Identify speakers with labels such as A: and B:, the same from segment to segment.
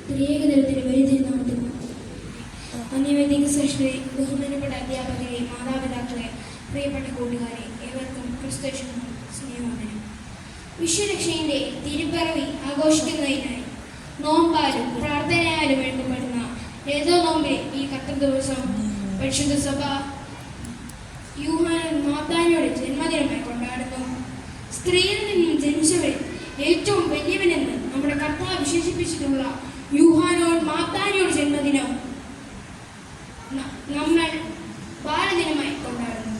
A: ത്രിയേകദൈവത്തിന്റെ വലിയ നാമത്തിൽ അന്യവൈദിക ശ്രേഷ്ഠരെ, ബഹുമാനപ്പെട്ട അധ്യാപകരെ, മാതാപിതാക്കളെ, പ്രിയപ്പെട്ട കൂട്ടുകാരെ, ഏവർക്കും ക്രിസ്തുയേശുവിന്റെ സ്നേഹവന്ദനം. വിശ്വരക്ഷയുടെ തിരുപ്പിറവി ആഘോഷിക്കുന്നതിനായി നോമ്പാലും പ്രാർത്ഥനയാലും എഴുതപ്പെടുന്ന ഏതോ നോമ്പിലെ ഈ കർത്തൃ ദിവസം പരിശുദ്ധ സഭ യൂഹാനോൻ മാബ്ദാനിയുടെ ജന്മദിനമായി കൊണ്ടാടുന്നു. സ്ത്രീയിൽ നിന്നും ജനിച്ചവരിൽ ഏറ്റവും വലിയവനെന്ന് നമ്മുടെ കർത്താവ് വിശേഷിപ്പിച്ചിട്ടുള്ള യൂഹാനോൻ മാബ്ദാനിയുടെ ജന്മദിനം നമ്മൾ ബാലദിനമായി കൊണ്ടാടുന്നു.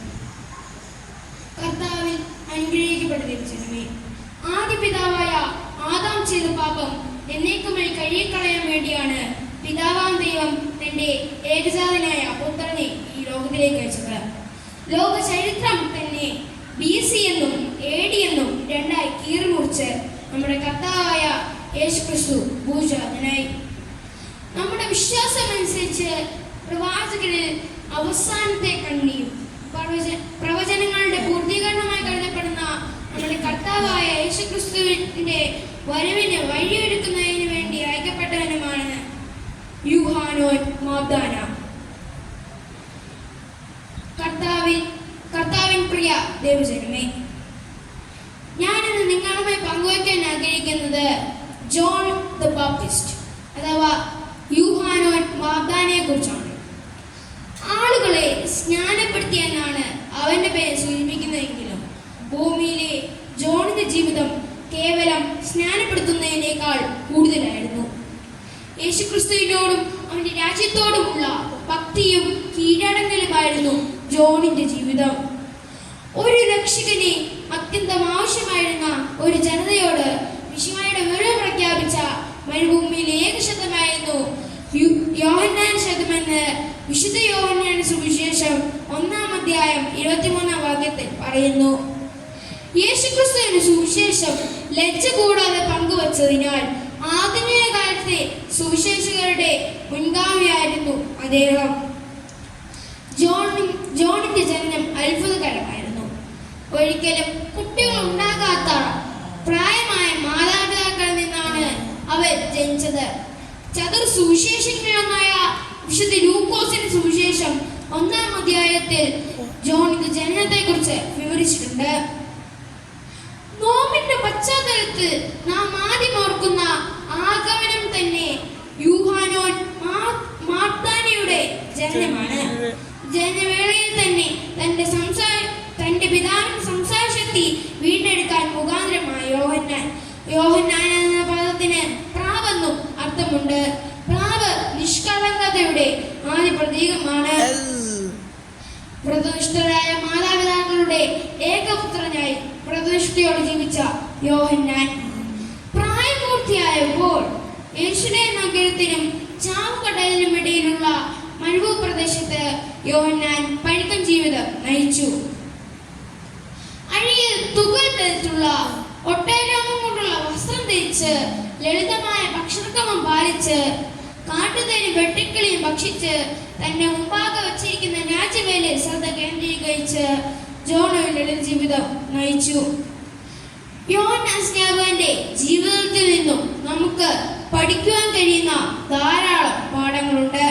A: കർത്താവിൽ അനുഗ്രഹിക്കപ്പെട്ട ജനമേ, ആദ്യ പിതാവായ ആദാം ചെയ്ത പാപം എന്നേക്കുമായി കഴുകിക്കളയാൻ വേണ്ടിയാണ് പിതാവാം ദൈവം തന്റെ ഏകജാതനായ പുത്രനെ ഈ ലോകത്തിലേക്ക് അയച്ചത്. ലോക ചരിത്രം തന്നെ BC എന്നും AD എന്നും രണ്ടായി കീറിമുറിച്ച് നമ്മുടെ കർത്താവായ യേശുക്രിസ്തു ഭൂജാതനായി. നമ്മുടെ വിശ്വാസമനുസരിച്ച് പ്രവാചകരിൽ അവസാനത്തെ കണ്ണിയും പ്രവചനങ്ങളുടെ പൂർത്തീകരണമായി കരുതപ്പെടുന്ന നമ്മുടെ കർത്താവായ യേശുക്രിസ്തുവിന്റെ വരവിന് വഴിയൊരുക്കുന്നതിന് വേണ്ടി അയക്കപ്പെട്ടവനുമാണ് യൂഹാനോൻ മാബ്ദാന. കർത്താവിൻ പ്രിയ ദൈവജനമേ, ഞാനിന്ന് നിങ്ങളുമായി പങ്കുവയ്ക്കാൻ ആഗ്രഹിക്കുന്നത് ജോൺ ദ ബാപ്റ്റിസ്റ്റ് അഥവാ യൂഹാനോൻ മാബ്ദാനയെ കുറിച്ചാണ്. ആളുകളെ സ്നാനപ്പെടുത്തിയെന്നാണ് അവന്റെ പേര് സൂചിപ്പിക്കുന്നതെങ്കിലും ഭൂമിയിലെ ജോണിന്റെ ജീവിതം കേവലം സ്നാനപ്പെടുത്തുന്നതിനേക്കാൾ കൂടുതലായിരുന്നു. യേശുക്രിസ്തുവിനോടും അവന്റെ രാജ്യത്തോടുമുള്ള ഭക്തിയും കീഴടങ്ങലുമായിരുന്നു ജോണിന്റെ ജീവിതം. ഒരു രക്ഷകനെ അത്യന്തം ആവശ്യമായിരുന്ന ഒരു ജനതയോട് മിശിഹായുടെ വരവ് പ്രഖ്യാപിച്ച മരുഭൂമിയിലെ ഏകശതമായിരുന്നു യോഹന്നാൻ ശതമെന്ന് വിശുദ്ധ യോഹന്നാൻ സുവിശേഷം 1-ാം അധ്യായം 23-ാം വാക്യത്തിൽ പറയുന്നു. യേശുക്രിസ്തുവിന്റെ സുവിശേഷം ലജ്ജ കൂടാതെ പങ്കുവച്ചതിനാൽ ആധുനിക കാലത്തെ സുവിശേഷകരുടെ മുൻഗാമിയായിരുന്നു അദ്ദേഹം. ജോണിന്റെ ജനനം അത്ഭുതകരമായിരുന്നു. ഒരിക്കലും കുട്ടികൾ ഉണ്ടാകാത്ത പ്രായമായ മാതാപിതാക്കളിൽ നിന്നാണ് അവർ ജനിച്ചത്. ചതുർ സുവിശേഷങ്ങളിലൊന്നായ വിശുദ്ധ ലൂക്കോസിന്റെ സുവിശേഷം 1-ാം അധ്യായത്തിൽ ജോണിന്റെ ജനനത്തെ കുറിച്ച് വിവരിച്ചിട്ടുണ്ട്. നോമ്പിന്റെ പശ്ചാത്തലത്തിൽ നാം ആദ്യം ഓർക്കുന്ന ആഗമനം തന്നെ യൂഹാനോൻ മാബ്ദാനയുടെ ജനനമാണ്. ജനനവേളയിൽ തന്നെ തന്റെ പിതാവിന്റെ സംസാരശക്തി വീണ്ടെടുക്കാൻ മുഖാന്തരമായ യോഹന്നാൻ എന്ന പദത്തിന് പ്രാവെന്നും അർത്ഥമുണ്ട്. പ്രാവ് നിഷ്കളങ്കതയുടെ ആദ്യ പ്രതീകമാണ്. വ്രതനിഷ്ഠരായ മാതാപിതാക്കളുടെ ഏകപുത്രനായി വ്രതനിഷ്ഠയോടെ ജീവിച്ച യോഹന്നാൻ പ്രായപൂർത്തിയായപ്പോൾ യെരുശലേം നഗരത്തിനും ചാവുകടലിനും ഇടയിലുള്ള മരുഭൂ പ്രദേശത്ത് യോഹന്നാൻ പഴുക്കൻ ജീവിതം നയിച്ചു. അഴിയിൽ തുകൽ ധരിച്ചുള്ള ഒട്ടേരോമം കൊണ്ടുള്ള വസ്ത്രം ധരിച്ച് ലളിതമായ ഭക്ഷണക്രമം പാലിച്ച് കാട്ടുതേനും വെട്ടിക്കിളിയും ഭക്ഷിച്ച് തന്നെ മുമ്പാകെ വച്ചിരിക്കുന്ന രാജ്യവേലയിൽ ശ്രദ്ധ കേന്ദ്രീകരിച്ച് ജോൺ ഒരു ലളിത ജീവിതം നയിച്ചു. യോഹന്നാൻ സ്നാപകന്റെ ജീവിതത്തിൽ നിന്നും നമുക്ക് പഠിക്കുവാൻ കഴിയുന്ന ധാരാളം പാഠങ്ങളുണ്ട്.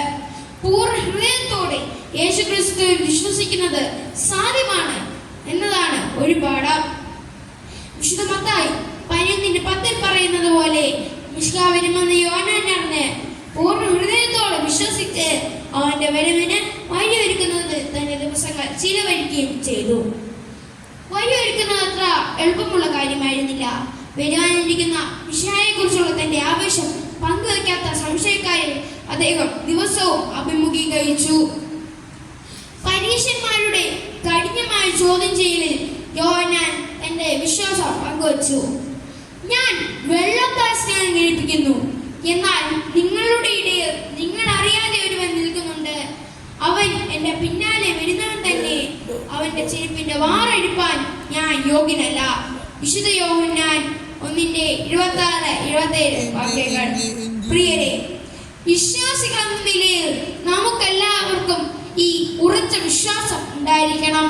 A: പൂർണ്ണ ഹൃദയത്തോടെ യേശുക്രിസ്തുവിൽ വിശ്വസിക്കുന്നത് സാധ്യമാണ് എന്നതാണ് ഒരു പാഠം. വിശുദ്ധ മത്തായി 11:10 പറയുന്നത് പോലെ മിശിഹ വരുമെന്ന് യോഹന്നാൻ അറിഞ്ഞ് പൂർണ്ണ ഹൃദയത്തോടെ വിശ്വസിച്ച് അവന്റെ വരവിന് വഴിയൊരുക്കുന്നത് തന്റെ ദിവസങ്ങൾ ചിലവഴിക്കുകയും ചെയ്തു. വഴിയൊരുക്കുന്നത് അത്ര എളുപ്പമുള്ള കാര്യമായിരുന്നില്ല. വരുവാനിരിക്കുന്ന മിശിഹായെ കുറിച്ചുള്ള തന്റെ ആവേശം പങ്കുവയ്ക്കാത്ത സംശയക്കാരെ അദ്ദേഹം ദിവസവും അഭിമുഖീകരിച്ചു. പരീശന്മാരുടെ കഠിനമായ ചോദ്യം ചെയ്യലിൽ യോഹന്നാൻ തന്റെ വിശ്വാസം പങ്കുവച്ചു. ഞാൻ വെള്ളത്താൽ സ്നാനം കഴിപ്പിക്കുന്നു, എന്നാൽ നിങ്ങളുടെ ഇടയിൽ നിങ്ങൾ അറിയാതെ ഒരുവൻ നിൽക്കുന്നുണ്ട്. അവൻ എന്റെ പിന്നാലെ വരുന്നവൻ തന്നെ. അവന്റെ ചെരുപ്പിന്റെ വാറഴിപ്പാൻ ഞാൻ യോഗ്യനല്ല. വിശുദ്ധ യോഹന്നാൻ 1:26-27 വാക്യങ്ങൾ. പ്രിയരെ, വിശ്വാസികളെന്ന നിലയിൽ നമുക്കെല്ലാവർക്കും ഈ ഉറച്ച വിശ്വാസം ഉണ്ടായിരിക്കണം.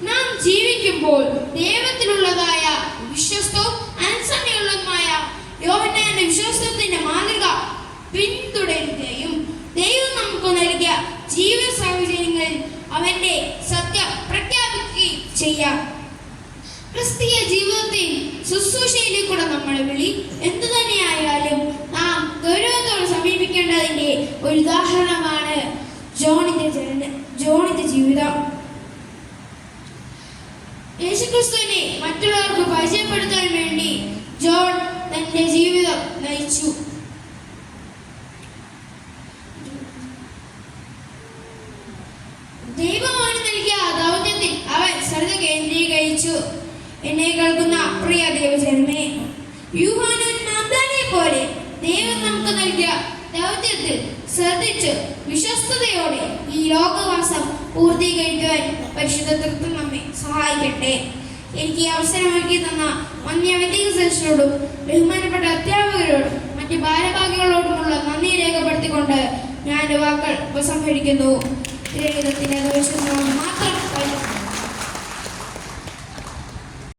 A: നാം ജീവിക്കുമ്പോൾ ദൈവത്തിലുള്ളതായ വിശ്വസ്തവും അനുസരണയുള്ളതുമായ പിന്തുടരുകയും ദൈവം നമുക്ക് നൽകിയ ജീവിത സാഹചര്യങ്ങളിൽ അവന്റെ സത്യം പ്രഖ്യാപിക്കുകയും ചെയ്യാം. ക്രിസ്തീയ ജീവിതത്തെയും ശുശ്രൂഷയിലേക്കൂടെ നമ്മുടെ വിളി എന്തു തന്നെയായാലും നാം ഗൗരവത്തോടെ സമീപിക്കേണ്ടതിന്റെ ഒരു ഉദാഹരണമാണ് ജോണിന്റെ ജീവിതം. യേശുക്രിസ്തുവിനെ മറ്റുള്ളവർക്ക് പരിചയപ്പെടുത്താൻ വേണ്ടി ജോൺ തന്റെ ജീവിതം നയിച്ചു. ദൈവമാണ് നൽകിയ ദൗത്യത്തിൽ അവൻ ശ്രദ്ധ കേന്ദ്രീകരിച്ചു. എന്നെ കേൾക്കുന്ന പ്രിയ ദൈവജനമേ, യൂഹാനൻ നാഥാനെ പോലെ ദൈവം നമുക്ക് നൽകിയ ദൗത്യത്തിൽ ശ്രദ്ധിച്ച് വിശ്വസ്തയോടെ ഈ ലോകവാസം പൂർത്തീകരിക്കുവാൻ പരിശുദ്ധ തൃത്വം നമ്മെ സഹായിക്കട്ടെ. എനിക്ക് ഈ അവസരമൊരുക്കി തന്ന വന്യ വിദ്യാഭ്യാസത്തോടും ബഹുമാനപ്പെട്ട അധ്യാപകരോടും മറ്റ് ഭാരവാഹികളോടുമുള്ള നന്ദി രേഖപ്പെടുത്തിക്കൊണ്ട് ഞാൻ വാക്കുകൾ ഉപസംഹരിക്കുന്നു. മാത്രം